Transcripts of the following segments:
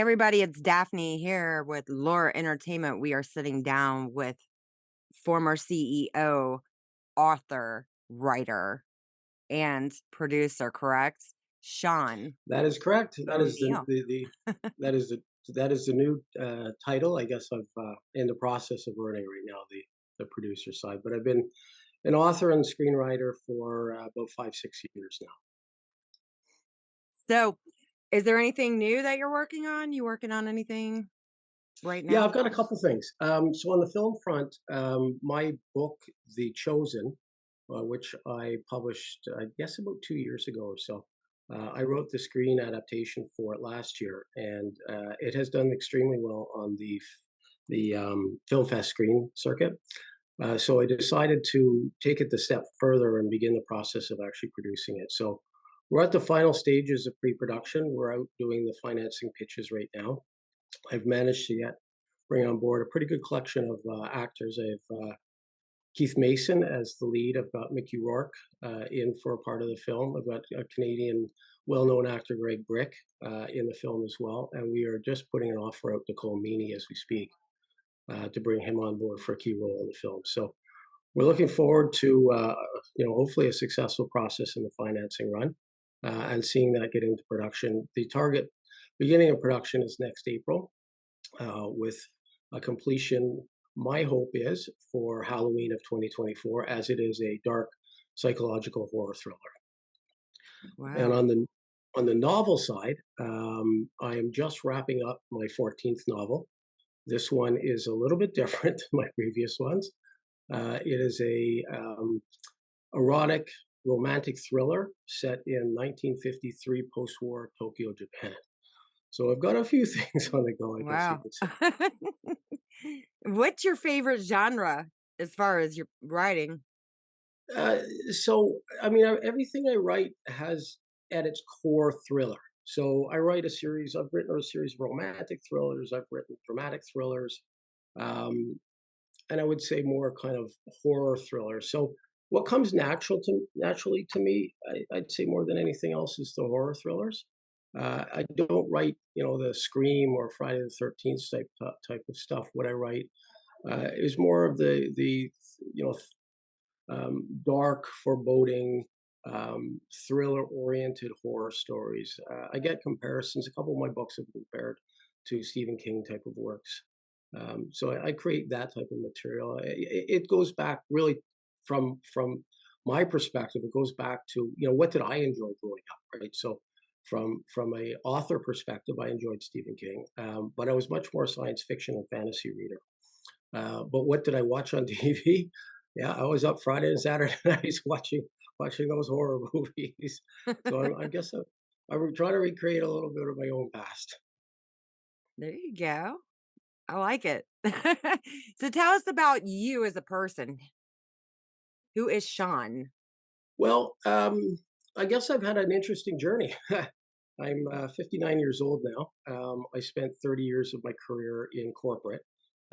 everybody, it's Daphne here with Laura Entertainment. We are sitting down with former CEO, author, writer, and producer, correct? Sean. That is correct. That Done is deal. that is the new title. I guess I'm in the process of learning right now the producer side, but I've been an author and screenwriter for about 5 6 years now. So, is there anything new that you're working on? You working on anything right Yeah, now? I've got a couple things. So on the film front, my book, The Chosen, which I published, I guess about 2 years ago or so. I wrote the screen adaptation for it last year, and it has done extremely well on the film fest screen circuit. So I decided to take it the step further and begin the process of actually producing it. So we're at the final stages of pre-production. We're out doing the financing pitches right now. I've managed to get bring on board a pretty good collection of actors. I have Keith Mason as the lead. I've got Mickey Rourke in for a part of the film. I've got a Canadian well-known actor, Greg Brick, in the film as well. And we are just putting an offer out to Cole Meany as we speak to bring him on board for a key role in the film. So we're looking forward to hopefully a successful process in the financing run and seeing that get into production. The target beginning of production is next April, with a completion. My hope is for Halloween of 2024, as it is a dark psychological horror thriller. And Wow. on the novel side, I am just wrapping up my 14th novel. This one is a little bit different than my previous ones. It is a erotic romantic thriller set in 1953 post-war Tokyo, Japan. So I've got a few things on the go, I guess you Wow. could say. What's your favorite genre as far as your writing? Uh, so, I mean, everything I write has at its core thriller. So I write a series. I've written a series of romantic thrillers. I've written dramatic thrillers, um, and I would say more kind of horror thrillers. So what comes naturally to me, I'd say more than anything else, is the horror thrillers. I don't write, the Scream or Friday the 13th type of stuff. What I write is more of the you know dark, foreboding, thriller-oriented horror stories. I get comparisons. A couple of my books have been compared to Stephen King type of works. So I create that type of material. It goes back really from my perspective. It goes back to what did I enjoy growing up, right? So from a author perspective, I enjoyed Stephen King, but I was much more a science fiction and fantasy reader. But what did I watch on TV? Yeah, I was up Friday and Saturday nights watching those horror movies. So I guess I'm trying to recreate a little bit of my own past. There you go. I like it. So tell us about you as a person. Who is Sean? Well, I guess I've had an interesting journey. I'm 59 years old now. I spent 30 years of my career in corporate.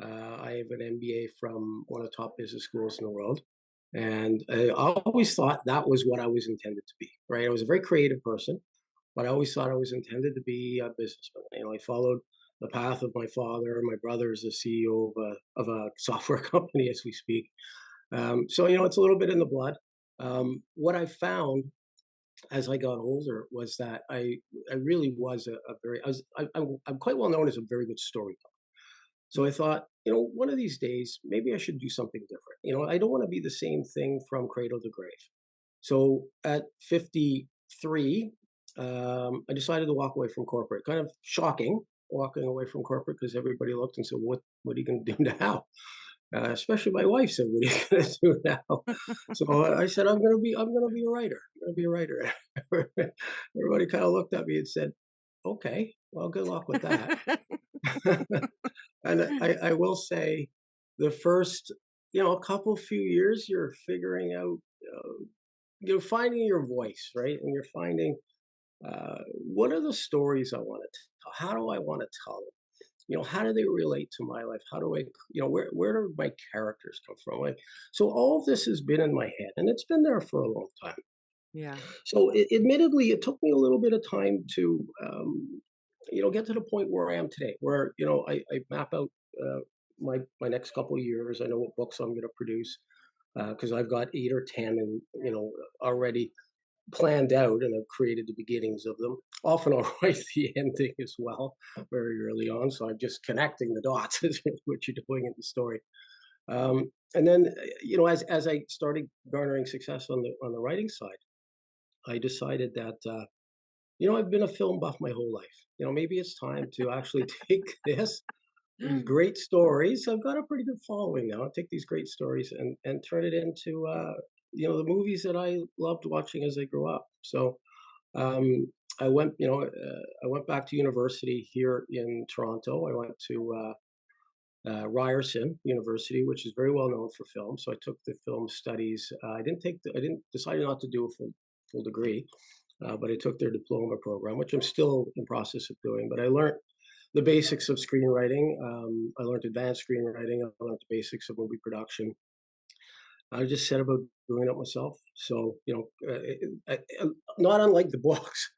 I have an MBA from one of the top business schools in the world. And I always thought that was what I was intended to be, right? I was a very creative person, but I always thought I was intended to be a businessman. I followed the path of my father. My brother is the CEO of a software company as we speak. So, it's a little bit in the blood. What I found as I got older was that I really was a very, I'm quite well known as a very good storyteller. So I thought, one of these days, maybe I should do something different. I don't want to be the same thing from cradle to grave. So at 53, I decided to walk away from corporate. Kind of shocking, walking away from corporate because everybody looked and said, "What are you going to do now?" Especially my wife said, "What are you going to do now?" So I said, I'm going to be a writer. I'm going to be a writer." Everybody kind of looked at me and said, "Okay, well, good luck with that." And I will say the first, a couple few years, you're figuring out, you're finding your voice, right? And you're finding what are the stories I want to tell? How do I want to tell them? How do they relate to my life? How do I, where do my characters come from? Like, so all of this has been in my head and it's been there for a long time. Yeah. So admittedly, it took me a little bit of time to get to the point where I am today, where I map out my next couple of years. I know what books I'm going to produce because I've got 8 or 10 and already planned out, and I've created the beginnings of them. Often I'll write the ending as well very early on, so I'm just connecting the dots is what you're doing in the story. And then as I started garnering success on the writing side, I decided that I've been a film buff my whole life. Maybe it's time to actually take these great stories. I've got a pretty good following now. I'll take these great stories and turn it into the movies that I loved watching as I grew up. So I went back to university here in Toronto. I went to Ryerson University, which is very well known for film. So I took the film studies. I didn't decided not to do a full degree, but I took their diploma program, which I'm still in process of doing. But I learned the basics of screenwriting. I learned advanced screenwriting. I learned the basics of movie production. I just set about doing it myself. So not unlike the books,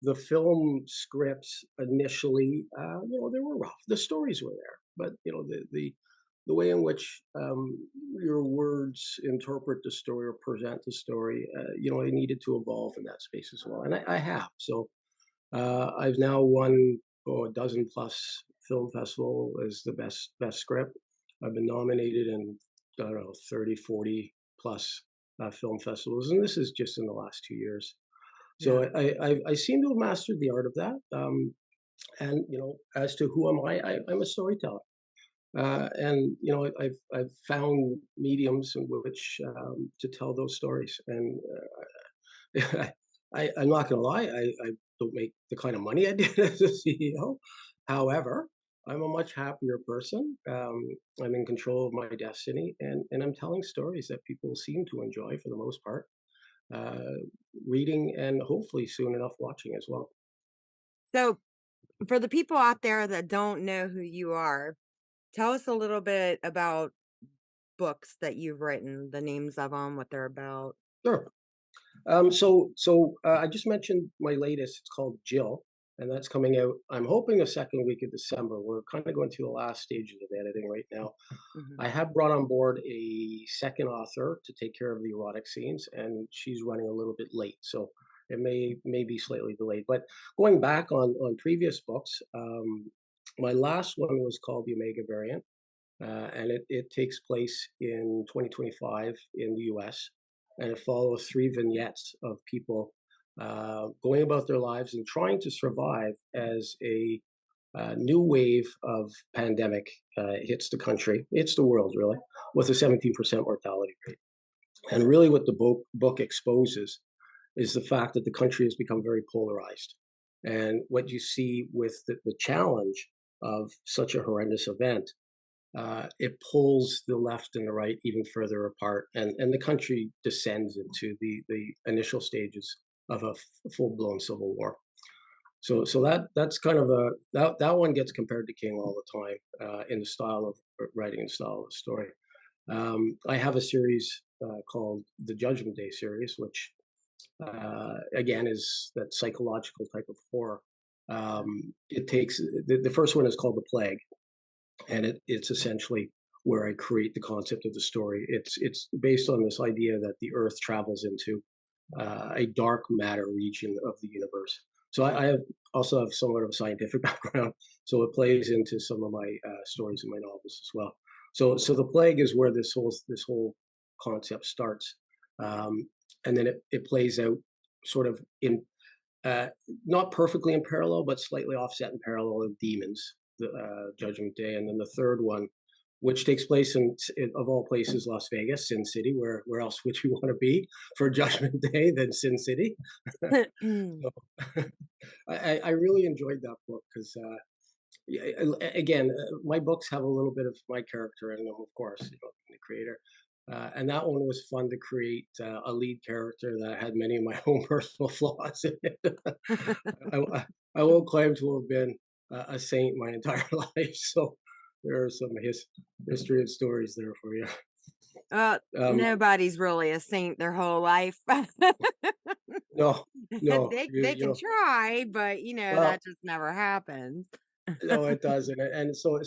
the film scripts initially, they were rough. The stories were there, but the way in which your words interpret the story or present the story, I needed to evolve in that space as well, and I have. So I've now won a dozen plus film festival as the best script. I've been nominated in I don't know 30, 40 plus film festivals, and this is just in the last 2 years. Yeah. So I seem to have mastered the art of that. And as to who am I'm a storyteller. And I've found mediums in which to tell those stories, and I'm not going to lie, I don't make the kind of money I did as a CEO. However, I'm a much happier person. I'm in control of my destiny, and I'm telling stories that people seem to enjoy for the most part, uh, reading and hopefully soon enough watching as well. So, for the people out there that don't know who you are, tell us a little bit about books that you've written, the names of them, what they're about. Sure. So I just mentioned my latest. It's called Jill, and that's coming out. I'm hoping the second week of December. We're kind of going through the last stages of editing right now. Mhm. I have brought on board a second author to take care of the erotic scenes, and she's running a little bit late, so it may be slightly delayed. But going back on previous books, my last one was called the Omega Variant, and it takes place in 2025 in the U.S. and it follows 3 vignettes of people going about their lives and trying to survive as a new wave of pandemic hits the country, hits the world really, with a 17% mortality rate. And really, what the book exposes is the fact that the country has become very polarized. And what you see with the challenge of such a horrendous event, it pulls the left and the right even further apart, and the country descends into the initial stages of a full blown civil war. So that's kind of that one gets compared to King all the time in the style of writing and style of the story. I have a series called the Judgment Day series, which again is that psychological type of horror. It takes the first one is called The Plague, and it's essentially where I create the concept of the story. It's based on this idea that the Earth travels into a dark matter region of the universe. So I have also have somewhat of a scientific background, so it plays into some of my stories in my novels as well. So the plague is where this whole concept starts, and then it plays out sort of in uh, not perfectly in parallel, but slightly offset in parallel of Demons, the Judgment Day, and then the third one, which takes place in of all places, Las Vegas, Sin City. Where else would you want to be for Judgment Day than Sin City? So I really enjoyed that book because yeah, again, my books have a little bit of my character in them, of course, the creator. And that one was fun to create a lead character that had many of my own personal flaws in it. I won't claim to have been a saint my entire life, so there are some history and stories there for you. Um, Nobody's really a saint their whole life. no, no, They you can know, try, but, that well, just never happens. no, it doesn't. And so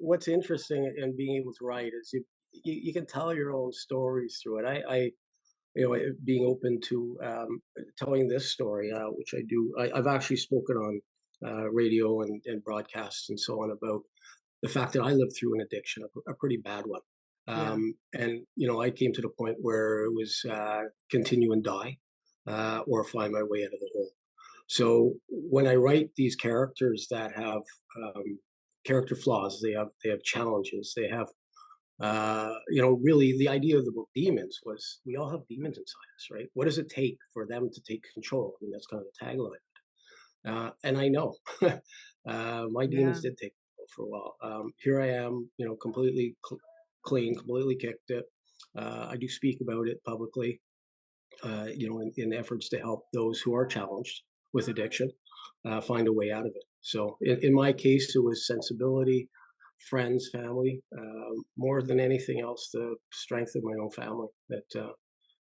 what's interesting in being able to write is you can tell your own stories through it. Being open to telling this story, which I do. I've actually spoken on radio and broadcasts and so on about the fact that I lived through an addiction, a pretty bad one. Yeah, And I came to the point where it was continue and die, or find my way out of the hole. So when I write these characters that have um, character flaws, they have challenges, they have really the idea of the book Demons was we all have demons inside us, right? What does it take for them to take control? I mean, that's kind of the tagline. And I know my demons yeah, did take control for a while. Here I am, completely clean, completely kicked it. I do speak about it publicly, in efforts to help those who are challenged with addiction find a way out of it. So in my case, it was sensibility, friends, family, more than anything else, the strength of my own family that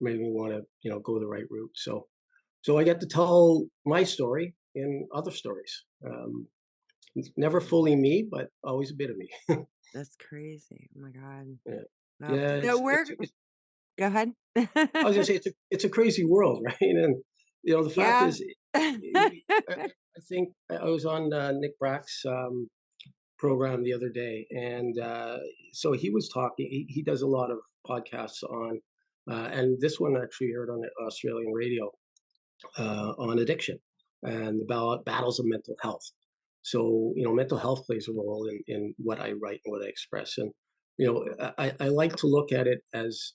made me want to, go the right route. So I get to tell my story in other stories. It's never fully me, but always a bit of me. that's crazy. Oh my god. Yeah, Wow. yeah. So It's, where it's Go ahead. I was gonna say it's a crazy world, right? And the fact Yeah. is, I think I was on Nick Brack's program the other day, and so he was talking. He does a lot of podcasts on, and this one actually aired on the Australian radio on addiction and the battles of mental health. So mental health plays a role in what I write and what I express, and I like to look at it as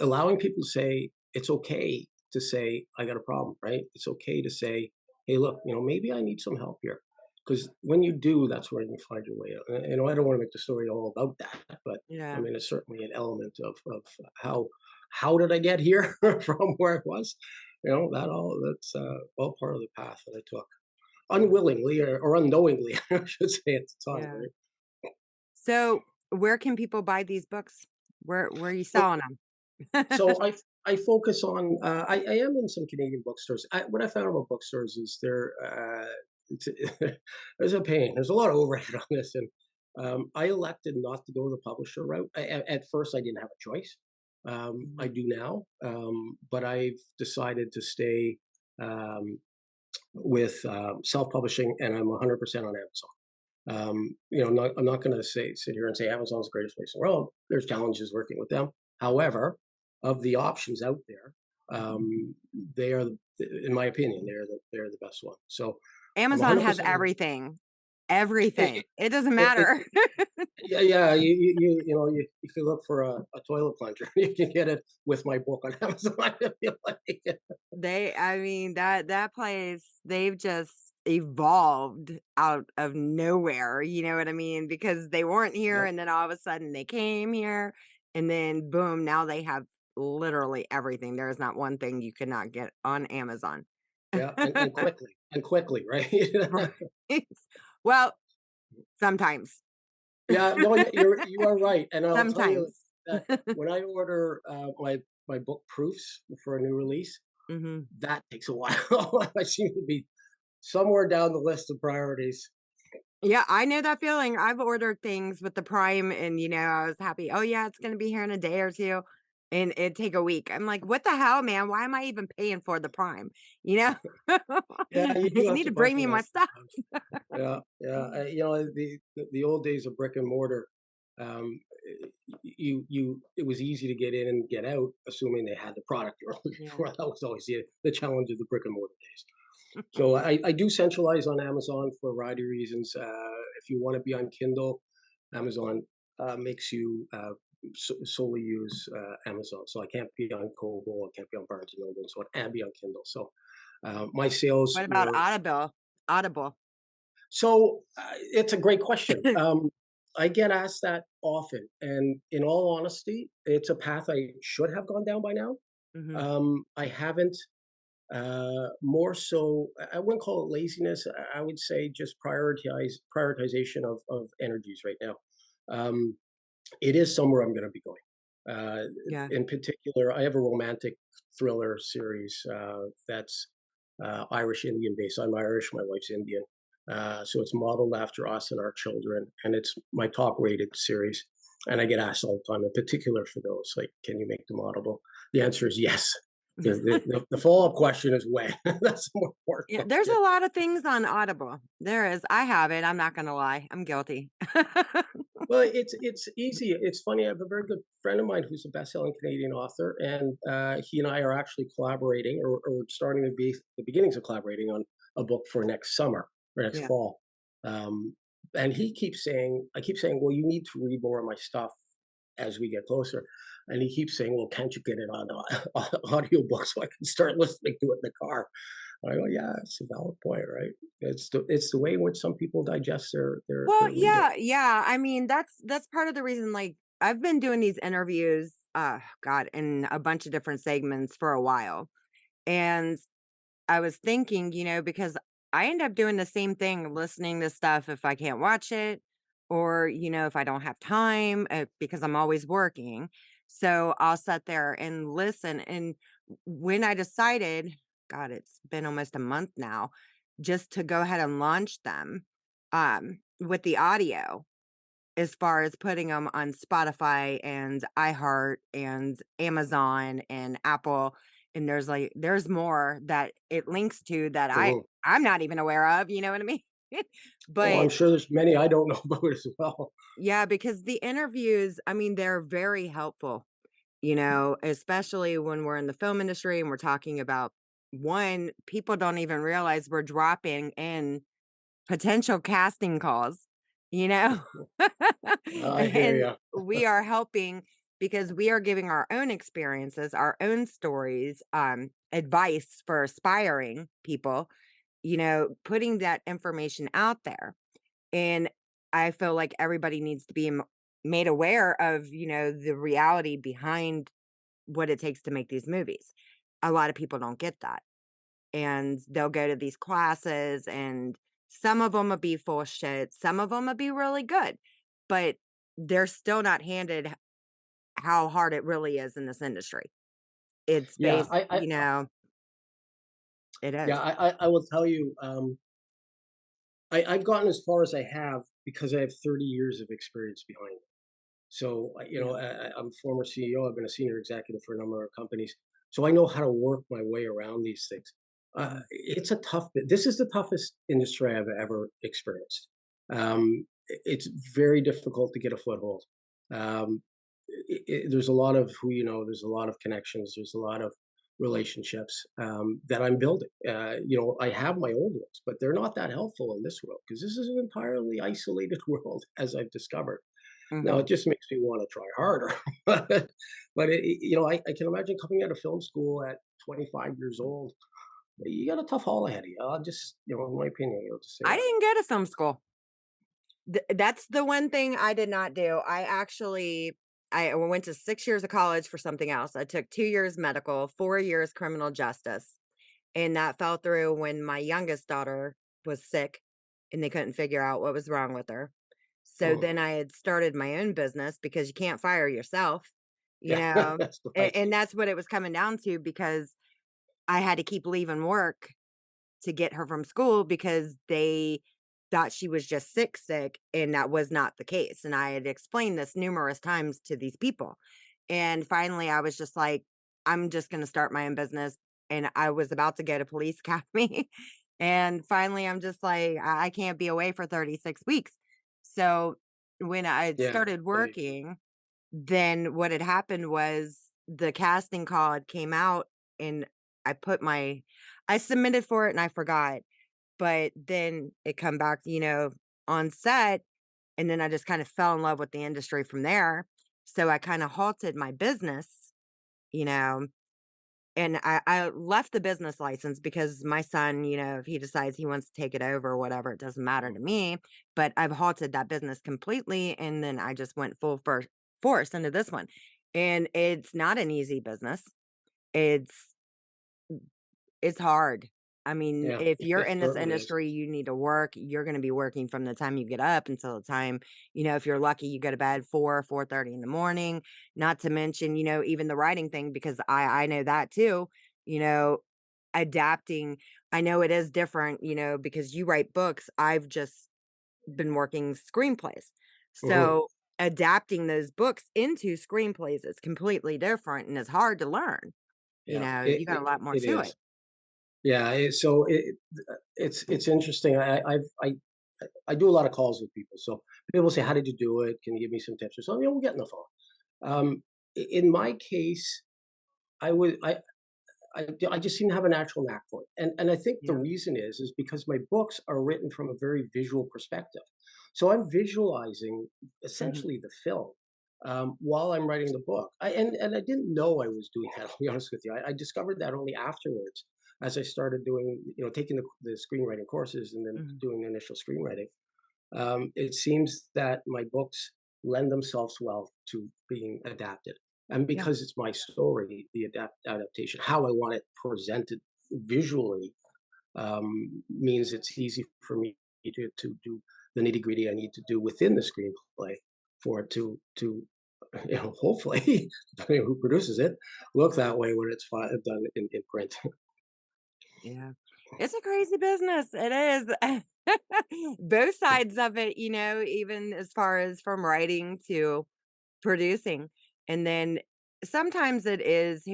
allowing people to say it's okay to say I got a problem, right? It's okay to say, hey, look, maybe I need some help here, because when you do, that's where you find your way out. And, I don't want to make the story all about that, but I Yeah, mean, it's certainly an element of how did I get here from where I was. That's all part of the path that I took unwillingly or unknowingly, I should say at the time, yeah. right? So, where can people buy these books? Where are you Well, selling 'em? So I focus on I am in some Canadian bookstores. What I found about bookstores is it's, there's a pain. There's a lot of overhead on this, and I elected not to go the publisher route. At first, I didn't have a choice. I Mhm. do now, but I've decided to stay um, with self-publishing, and I'm 100% on Amazon. I'm not going to sit here and say Amazon's the greatest place in the world. There's challenges working with them. However, of the options out there, they are, in my opinion, they're the best one. So I'm Amazon has 100%. everything. It, Everything. It doesn't it, it, matter. yeah, yeah. You can look for a toilet plunger. You can get it with my book on Amazon. I feel like. I mean, that place, they've just evolved out of nowhere, you know what I mean? Because they weren't here, Yeah, and then all of a sudden they came here, and then boom, now they have literally everything. There is not one thing you cannot get on Amazon. yeah, and quickly, right? Right. Well, sometimes. Yeah, no, you are right, and I'll tell you Sometimes. that when I order my book proofs for a new release, Mhm. that takes a while. I seem to be somewhere down the list of priorities. Yeah, I know that feeling. I've ordered things with the Prime and, I was happy, "Oh, yeah, it's gonna be here in a day or 2," and it'd take a week. I'm like, "What the hell, man? Why am I even paying for the Prime?" You know? Yeah, you do You have need to to bring me my compromise stuff. sometimes. Yeah, yeah. The old days of brick and mortar, um, it was easy to get in and get out, assuming they had the product you're looking Yeah. for. That was always the challenge of the brick and mortar days. So I do centralize on Amazon for a variety of reasons. If you want to be on Kindle, Amazon makes you solely use Amazon. So I can't be on Kobo, I can't be on Barnes and Noble, so I can be on Kindle. So my sales What about were Audible? Audible. it's a great question. I get asked that often, and in all honesty, it's a path I should have gone down by now. Mhm. I haven't. More so, I wouldn't call it laziness. I would say just prioritization of energies right now. Um, it is somewhere I'm going to be going. Uh, Yeah. in particular, I have a romantic thriller series that's Irish Indian based. I'm Irish, my wife's Indian. So it's modeled after us and our children, and it's my top rated series. And I get asked all the time, in particular for those, like, can you make them audible? The answer is yes. The follow up question is when. That's the more important Yeah, there's question. a lot of things on Audible. There is. I have it. I'm not gonna lie. I'm guilty. Well, it's easy. It's funny. I have a very good friend of mine who's a best-selling Canadian author, and he and I are actually collaborating, or starting to be the beginnings of collaborating on a book for next summer or next Yeah. fall. And he keeps saying, I keep saying, well, you need to read more of my stuff as we get closer. And he keeps saying, well, can't you get it on audiobook so I can start listening to it in the car? I go, yeah, it's a valid point, right? It's the way in which some people digest Well, their reading. yeah, yeah. I mean, that's part of the reason, like, I've been doing these interviews, God, in a bunch of different segments for a while. And I was thinking, because I end up doing the same thing, listening to stuff if I can't watch it, or, if I don't have time, because I'm always working. So I'll sit there and listen. And when I decided, God, it's been almost a month now, just to go ahead and launch them with the audio, as far as putting them on Spotify and iHeart and Amazon and Apple, and there's more that it links to that Mhm. I'm not even aware of, you know what I mean? Oh, I'm But sure there's many I don't know about as well. yeah, because the interviews, I mean, they're very helpful, especially when we're in the film industry and we're talking about, one, people don't even realize we're dropping in potential casting calls, you know? I hear And you. we are helping because we are giving our own experiences, our own stories, advice for aspiring people, putting that information out there. And I feel like everybody needs to be made aware of, the reality behind what it takes to make these movies. A lot of people don't get that, and they'll go to these classes, and some of them will be full of shit, some of them will be really good, but they're still not handed how hard it really is in this industry. It's Yeah, based, it yeah, is. I will tell you, I've gotten as far as I have because I have 30 years of experience behind me. So, Yeah. I'm a former CEO. I've been a senior executive for a number of companies, so I know how to work my way around these things. Mhm. It's a tough. This is the toughest industry I've ever experienced. It's very difficult to get a foothold. Um, there's a lot of who you know. There's a lot of connections. There's a lot of relationships that I'm building. I have my old ones, but they're not that helpful in this world because this is an entirely isolated world, as I've discovered. No, Mhm. it just makes me wanna try harder. I can imagine coming out of film school at 25 years old. You got a tough haul ahead of you. I'll just, in my opinion, I'll just say I that. didn't go to film school. That's the one thing I did not do. I went to 6 years of college for something else. I took 2 years medical, 4 years criminal justice, and that fell through when my youngest daughter was sick, and they couldn't figure out what was wrong with her. So Mm. then I had started my own business because you can't fire yourself, you Yeah, know, that's a right. and that's what it was coming down to, because I had to keep leaving work to get her from school because they thought she was just sick, and that was not the case, and I had explained this numerous times to these people, and finally, I was just like, "I'm just gonna start my own business," and I was about to go to police academy, and finally, I'm just like, I can't be away for 36 weeks." So, when I had Yeah, started right. working, then what had happened was the casting call had came out, and I put my I submitted for it and I forgot, but then it come back, on set, and then I just kind of fell in love with the industry from there. So I kind of halted my business, you know, and I left the business license because my son, if he decides he wants to take it over or whatever, it doesn't matter Mhm. to me. But I've halted that business completely. And then I just went full force into this one. And it's not an easy business. It's it's hard. I mean, Yeah, if you're it in this certainly is. industry, you need to work. You're gonna be working from the time you get up until the time, if you're lucky, you go to bed 4:30 in the morning. Not to mention, even the writing thing, because I know that too, you know, adapting. I know it is different, because you write books. I've just been working screenplays. Mhm. So adapting those books into screenplays is completely different and it's hard to learn. Yeah, You got a lot more it to is. it. Yeah, it's interesting. I do a lot of calls with people, so people say, "How did you do it? Can you give me some tips?" Or something. We'll get on the phone. In my case, I would I just seem to have a natural knack for it, and I think the Yeah. reason is because my books are written from a very visual perspective, so I'm visualizing Mhm. essentially the film while I'm writing the book. And I didn't know I was doing that. I'll be honest with you. I discovered that only afterwards, as I started doing, taking the screenwriting courses and then Mhm. doing the initial screenwriting. It seems that my books lend themselves well to being adapted. And Yeah. because it's my story, the adaptation, how I want it presented visually, means it's easy for me to do the nitty gritty I need to do within the screenplay for it to hopefully, depending on who produces it, look that way when it's done in print. Yeah. It's a crazy business. It is. Both sides of it, even as far as from writing to producing. And then sometimes it is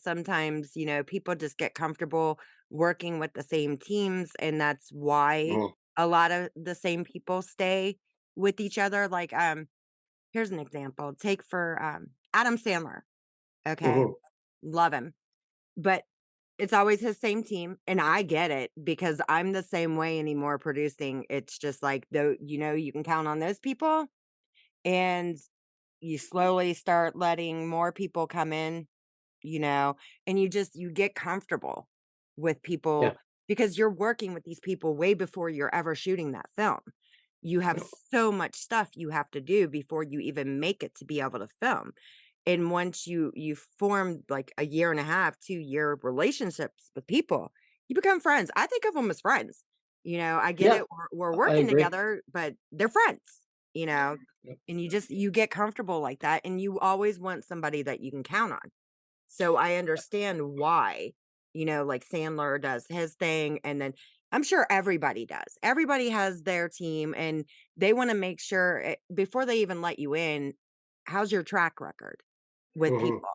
sometimes, people just get comfortable working with the same teams. And that's why Mhm, a lot of the same people stay with each other. Like, here's an example. Take for Adam Sandler. Okay. mhm, Love him. But it's always his same team, and I get it because I'm the same way anymore producing. It's just like, though, you can count on those people, and you slowly start letting more people come in, you know, and you get comfortable with yeah, people because you're working with these people way before you're ever shooting that film. You have yeah, so much stuff you have to do before you even make it to be able to film. And once you form like a year and a half, 2-year relationships with people, you become friends. I think of them as friends. I get yeah. it. We're I working agree. together, but they're friends, you know, Yeah. and you get comfortable like that. And you always want somebody that you can count on. So I understand why, like Sandler does his thing. And then I'm sure everybody does. Everybody has their team and they want to make sure before they even let you in, how's your track record with Mhm. people?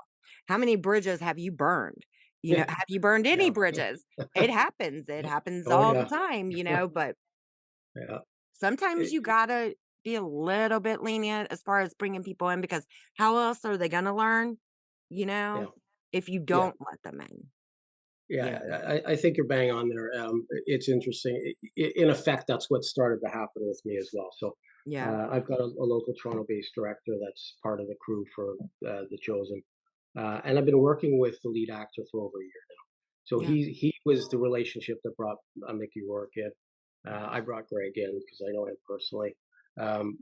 How many bridges have you burned? Yeah, Have you burned any yeah. bridges? It happens. It happens Oh, all the yeah. time, but Yeah. sometimes It you gotta be a little bit lenient as far as bringing people in because how else are they gonna learn, you know, yeah, if you yeah, don't let them in? yeah, Yeah, I think you're bang on there. It's interesting. In effect, that's what started to happen with me as well. So, yeah, I've got a local Toronto-based director that's part of the crew for, The Chosen, and I've been working with the lead actor for over a year now. So yeah, he was the relationship that brought, Mickey Rourke in. I brought Greg in because I know him personally.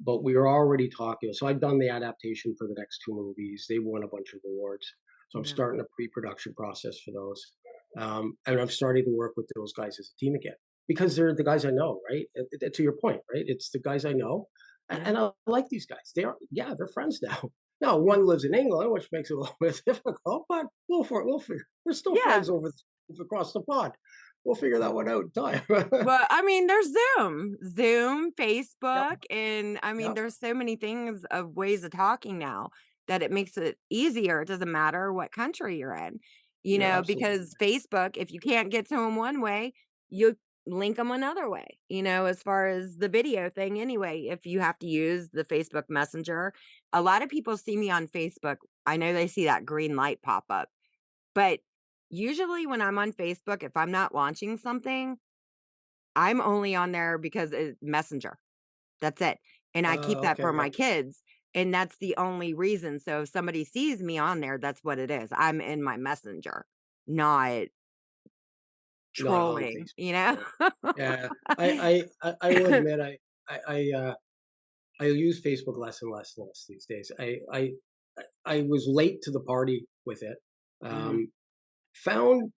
But we were already talking. So I've done the adaptation for the next two movies. They won a bunch of awards. So I'm yeah, starting a pre-production process for those. And I'm starting to work with those guys as a team again because they're the guys I know, right? To your point, right? It's the guys I know, yeah, and I like these guys. Yeah, they're friends now. Now yeah, one lives in England, which makes it a little bit difficult, but we'll figure. We're still yeah. friends across the pond. We'll figure that one out in time. Well, I mean, there's Zoom, Yep, Facebook, and I mean, yep, there's so many things of ways of talking now that it makes it easier. It doesn't matter what country you're in, you're absolutely because Facebook, if you can't get to them one way, you link them another way, as far as the video thing anyway. If you have to use the Facebook Messenger, a lot of people see me on Facebook. I know they see that green light pop up, but usually when I'm on Facebook, if I'm not launching something, I'm only on there because Messenger. That's it, and I keep that okay, for yeah, my kids, and that's the only reason. So if somebody sees me on there, that's what it is. I'm in my Messenger, not not on trolling, Facebook. Yeah, yeah. I will Yeah. admit I I I use Facebook less and less and less these days. I was late to the party with it. Mhm. Um, found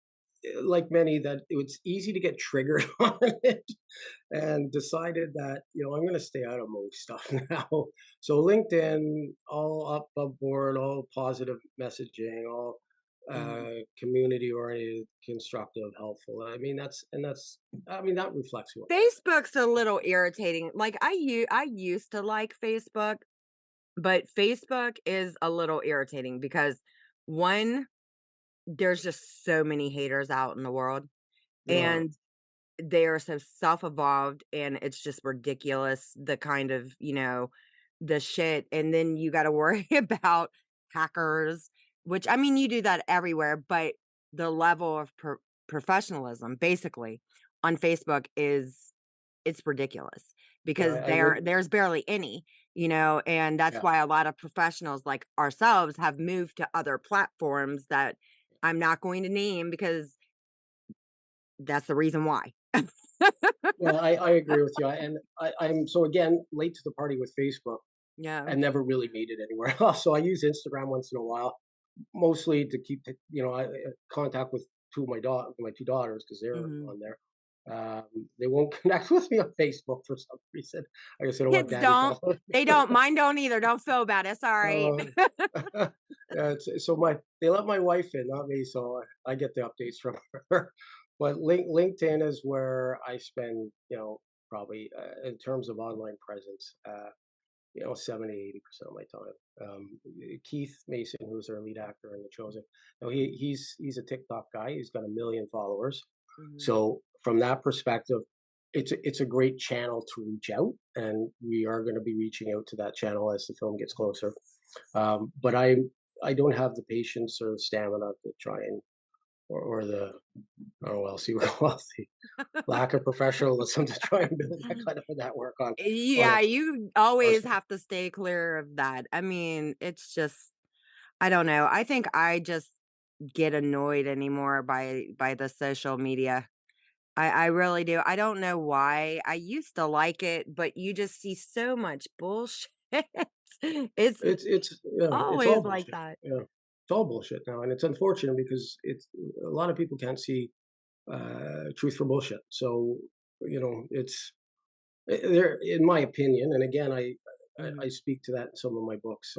like many, that it was easy to get triggered on it, and decided that, I'm gonna stay out of most stuff now. So LinkedIn, all up above, all positive messaging, all Mhm. community oriented, constructive, helpful. I mean, that reflects who I am. Facebook's a little irritating. Like, I used to like Facebook, but Facebook is a little irritating because, 1, there's just so many haters out in the world, There are. and they are so self-evolved, and it's just ridiculous, the kind of, the shit, and then you gotta worry about hackers, which, I mean, you do that everywhere, but the level of professionalism, basically, on Facebook is it's ridiculous Yeah, because I would. there's barely any, and that's Yeah. why a lot of professionals like ourselves have moved to other platforms that I'm not going to name because that's the reason why. Well, I agree with you, and I'm so again late to the party with Facebook, Yeah. and never really made it anywhere else. So I use Instagram once in a while, mostly to keep contact with my two daughters, because they're Mhm. on there. They won't connect with me on Facebook for some reason. I guess they don't want Kids daddy don't. following me. They don't. Mine don't either. Don't feel bad. It's all right. Uh, yeah, so they let my wife in, not me, so I get the updates from her. But LinkedIn is where I spend, probably in terms of online presence, 70, 80% of my time. Keith Mason, who's our lead actor in The Chosen, he's a TikTok guy. He's got 1 million followers. Mhm. So from that perspective, it's a great channel to reach out, and we are going to be reaching out to that channel as the film gets closer. But I don't have the patience or the stamina to try and or the oh well, see well the lack of professionalism to try and build that kind of a network on Yeah, a you our always side. have to stay clear of that. I mean, it's just I don't know. I think I just get annoyed anymore by the social media. I really do. I don't know why. I used to like it, but you just see so much bullshit. It's It's all always like bullshit. that. Yeah, it's all bullshit now, and it's unfortunate because it's a lot of people can't see truth from bullshit. So it's there, in my opinion, and again, I Mhm. speak to that in some of my books.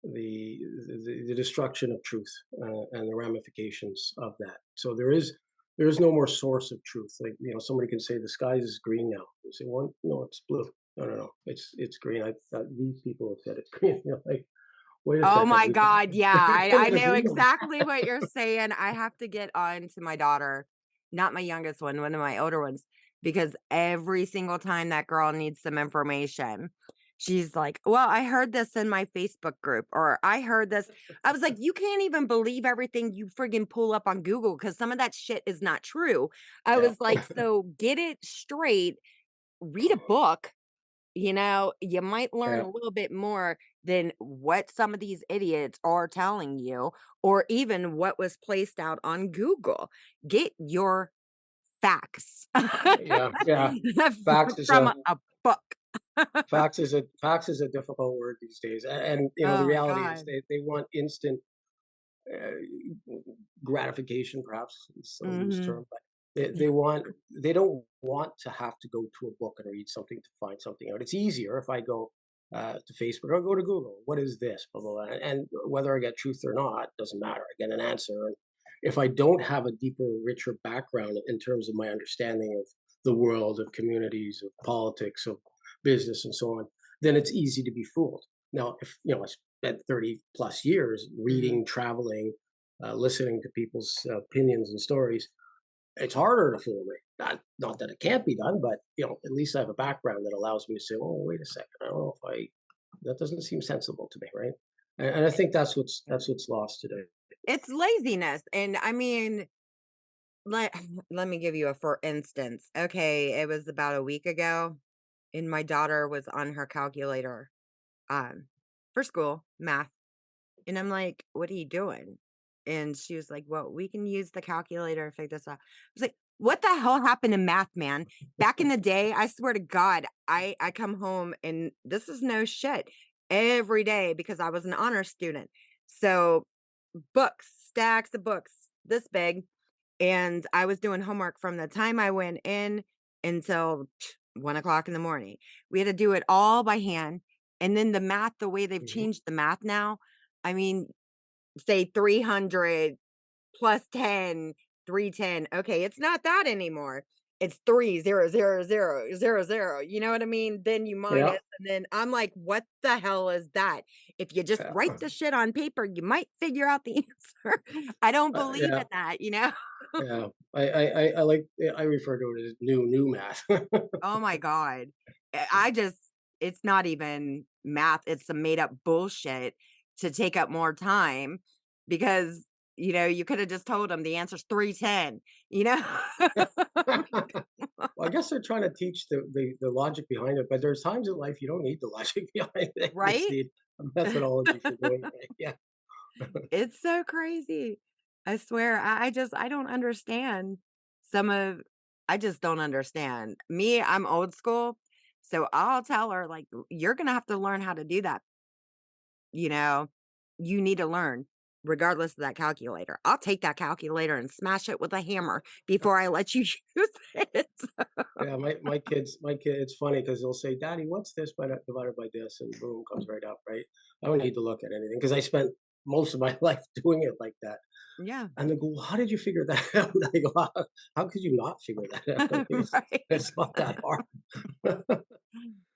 The destruction of truth and the ramifications of that. So there is no more source of truth. Like somebody can say the sky is green now. You say, well, no, it's blue. No, no, no, it's green. I thought these people have said it's green. Like, wait a Oh second, my god, yeah, we can't I know agree on that. exactly what you're saying. I have to get on to my daughter, not my youngest one of my older ones, because every single time that girl needs some information, she's like, "Well, I heard this in my Facebook group," or "I heard this." I was like, "You can't even believe everything you friggin' pull up on Google because some of that shit is not true." I Yeah, was like, "So get it straight, read a book." You might learn yeah, a little bit more than what some of these idiots are telling you, or even what was placed out on Google. Get your facts yeah, yeah. Facts is from a a book. facts is a difficult word these days, and the Oh reality is God. they want instant uh, gratification, perhaps is a loose Hmm. term, but they don't want to have to go to a book and read something to find something out. It's easier if I go to Facebook or go to Google. What is this? Blah, blah, blah. And whether I get truth or not doesn't matter. I get an answer. And if I don't have a deeper, richer background in terms of my understanding of the world, of communities, of politics, of business, and so on, then it's easy to be fooled. Now, if I spent 30 plus years Hmm. reading, traveling, listening to people's opinions and stories, it's harder to fool me. Not that it can't be done, but at least I have a background that allows me to say, "Oh, wait a second. I don't know if I that doesn't seem sensible to me, right?" And I think that's what's lost today. It's laziness. And I mean, let, let me give you a for instance. Okay, it was about a week ago, and my daughter was on her calculator um, for school, math. And I'm like, "What are you doing?" And she was like, "Well, we can use the calculator to figure this out." I was like, "What the hell happened to math, man? Back in the day, I swear to God, I come home and this is no shit every day because I was an honor student. So books, stacks of books, this big. and I was doing homework from the time I went in until 1 o'clock in the morning. We had to do it all by hand. And then the math, the way they've Mhm. changed the math now, I mean, say 300 plus 10, 310. Okay, it's not that anymore. It's 3 0 0 0 0 0. You know what I mean? Then you Yeah. minus, and then I'm like, what the hell is that? If you just write Yeah. the shit on paper, you might figure out the answer. I don't believe Yeah. in that, you know? Yeah. I like I refer to it as new math. Oh my God. I just, it's not even math. It's some made up bullshit to take up more time because, you could have just told them the answer's 310, you know? Well, I guess they're trying to teach the logic behind it, but there's times in life you don't need the logic behind it. You just Right? need a methodology for doing it. Yeah. It's so crazy. I swear, I don't understand some of I just don't understand. Me, I'm old school, so I'll tell her, like, "You're gonna have to learn how to do that, you know? You need to learn regardless of that calculator. I'll take that calculator and smash it with a hammer before I let you use it." Yeah, my kid, it's funny because 'cause they'll say, "Daddy, what's this divided by this?" And boom, comes right up, right? I don't need to look at anything because I spent most of my life doing it like that. Yeah. And they go, "Well, how did you figure that out?" I go, how could you not figure that out? I mean, Right. it's not that hard.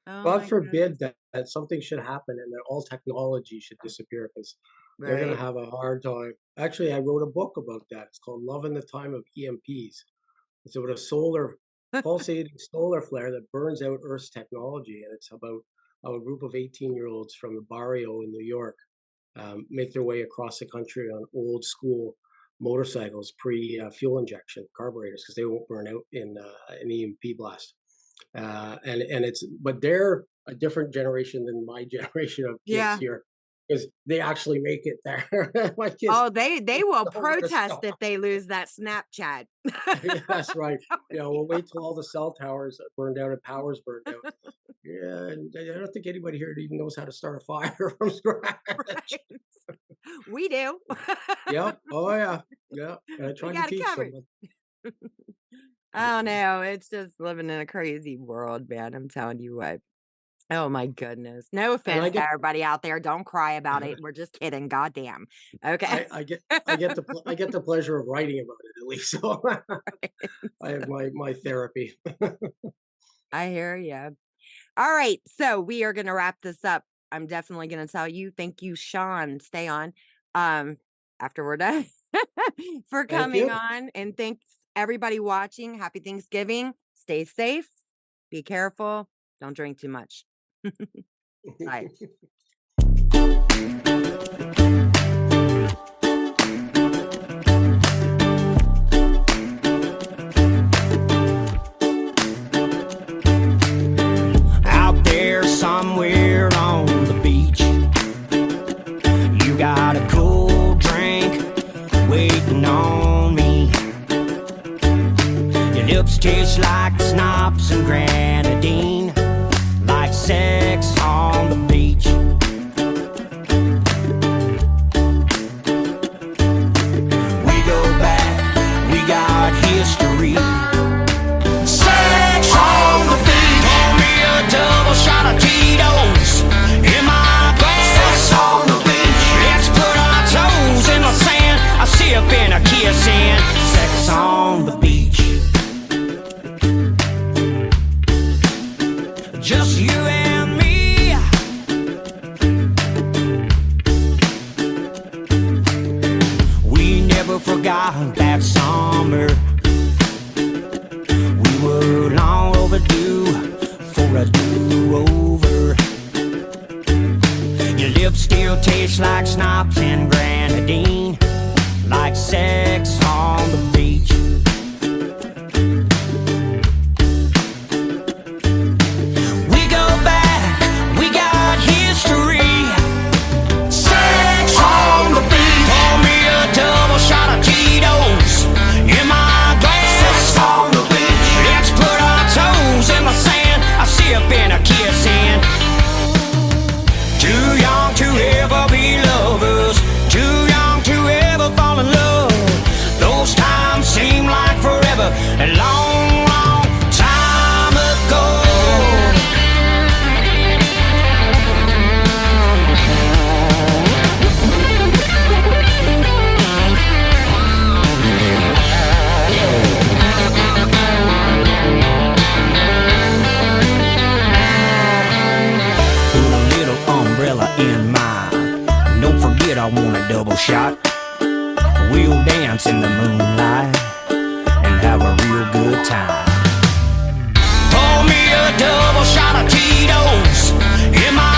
Oh God my forbid goodness. that something should happen and that all technology should disappear because they're gonna Right. have a hard time. Actually, I wrote a book about that. It's called Love in the Time of EMPs. It's about a pulsating solar flare that burns out Earth's technology, and it's about how a group of 18-year-olds from the barrio in New York make their way across the country on old school motorcycles, pre fuel injection carburetors, because they won't burn out in an EMP blast. And it's but they're a different generation than my generation of kids Yeah. here, because they actually make it there. My kids Oh, they will know where to protest stop. if they lose that Snapchat. Yeah, that's right. I'm Yeah, we'll wait till all the cell towers are burned out and power's burned out. Yeah, and I don't think anybody here even knows how to start a fire from scratch. right. We do. Yep. Oh yeah. Yeah. And I We tried to got it teach them. covered. Oh no, it's just living in a crazy world, man. I'm telling you what. Oh my goodness. No And offense to everybody out there. Don't cry about it. We're just kidding. Goddamn. Okay. I get the pleasure of writing about it at least. So I have my therapy. I hear you. All right. So we are going to wrap this up. I'm definitely going to tell you. Thank you, Sean. Stay on um, after we're done for Thank coming you. on. And thanks everybody watching. Happy Thanksgiving. Stay safe. Be careful. Don't drink too much. Bye. Out there somewhere on the beach, you got a cool drink waiting on me. Your lips taste like schnapps and grenadine, like sex on the beach. We go back, we got history. Sex on the beach. Pour me a double shot of Tito's in my glass. Sex on the beach. Let's put our toes in the sand. I sip and a kiss in. Sex on the beach. Just you and me. We never forgot that summer. We were long overdue for a do-over. Your lips still taste like schnapps and grenadine, like sex on the beach. We go back, we got history. Sex on the beach. Pour me a double shot of Tito's in my glass. Sex on the beach. Let's put our toes in the sand. I sip and a kiss in. Too young to ever be lovers. Too young to we'll dance in the moonlight and have a real good time. Pour me a double shot of Tito's in my